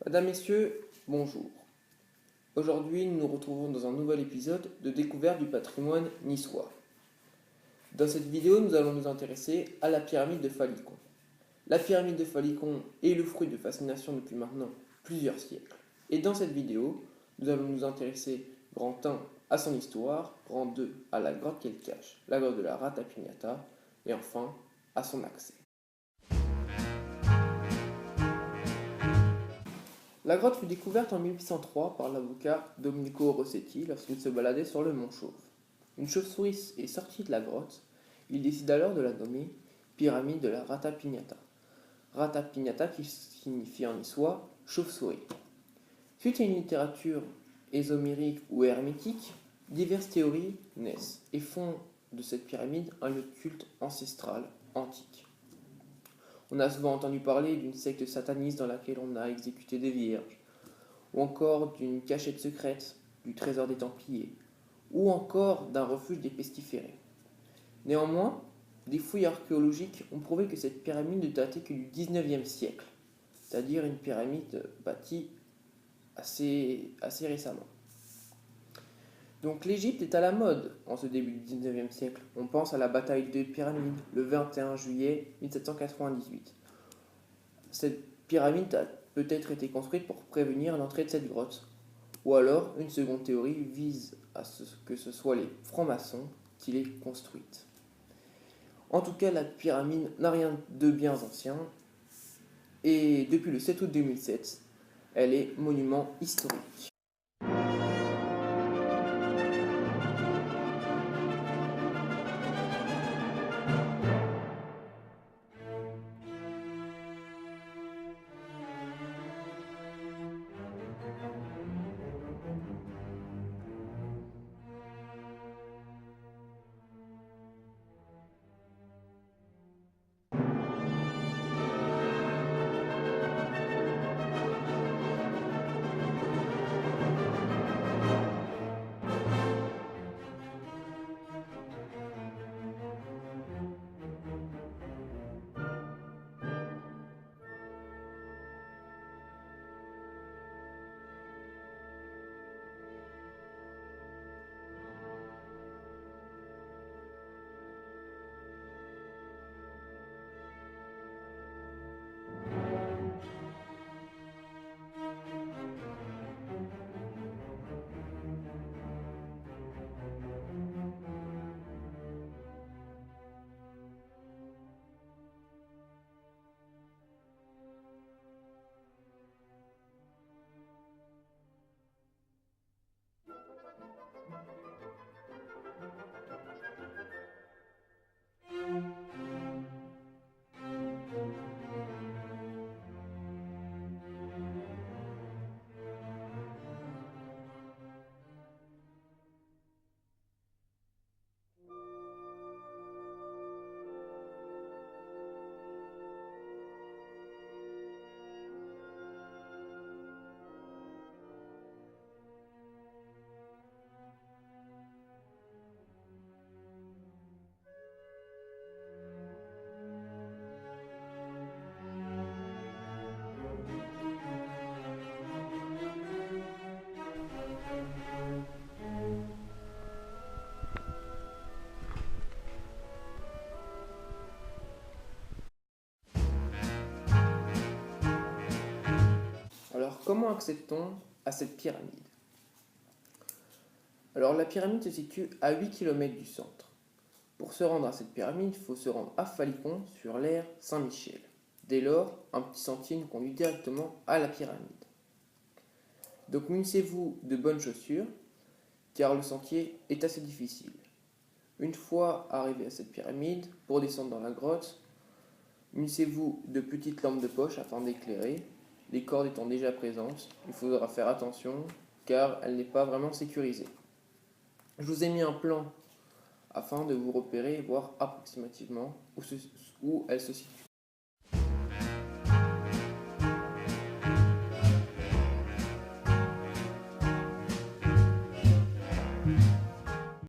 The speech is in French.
Mesdames, Messieurs, bonjour. Aujourd'hui, nous nous retrouvons dans un nouvel épisode de Découverte du patrimoine niçois. Dans cette vidéo, nous allons nous intéresser à la pyramide de Falicon. La pyramide de Falicon est le fruit de fascination depuis maintenant plusieurs siècles. Et dans cette vidéo, nous allons nous intéresser grand 1 à son histoire, grand 2 à la grotte qu'elle cache, la grotte de la Ratapignata, et enfin à son accès. La grotte fut découverte en 1803 par l'avocat Domenico Rossetti lorsqu'il se baladait sur le mont Chauve. Une chauve-souris est sortie de la grotte. Il décide alors de la nommer pyramide de la Ratapignata. Ratapignata qui signifie en niçois chauve-souris. Suite à une littérature ésomérique ou hermétique, diverses théories naissent et font de cette pyramide un lieu de culte ancestral antique. On a souvent entendu parler d'une secte sataniste dans laquelle on a exécuté des vierges, ou encore d'une cachette secrète, du trésor des Templiers, ou encore d'un refuge des pestiférés. Néanmoins, des fouilles archéologiques ont prouvé que cette pyramide ne datait que du 19e siècle, c'est-à-dire une pyramide bâtie assez récemment. Donc l'Égypte est à la mode en ce début du 19e siècle. On pense à la bataille des pyramides le 21 juillet 1798. Cette pyramide a peut-être été construite pour prévenir l'entrée de cette grotte. Ou alors, une seconde théorie vise à ce que ce soit les francs-maçons qui l'aient construite. En tout cas, la pyramide n'a rien de bien ancien. Et depuis le 7 août 2007, elle est monument historique. Alors, comment accède-t-on à cette pyramide? Alors, la pyramide se situe à 8 km du centre. Pour se rendre à cette pyramide, il faut se rendre à Falicon sur l'aire Saint-Michel. Dès lors, un petit sentier nous conduit directement à la pyramide. Donc, munissez-vous de bonnes chaussures, car le sentier est assez difficile. Une fois arrivé à cette pyramide, pour descendre dans la grotte, munissez-vous de petites lampes de poche afin d'éclairer. Les cordes étant déjà présentes, il faudra faire attention car elle n'est pas vraiment sécurisée. Je vous ai mis un plan afin de vous repérer et voir approximativement où elle se situe.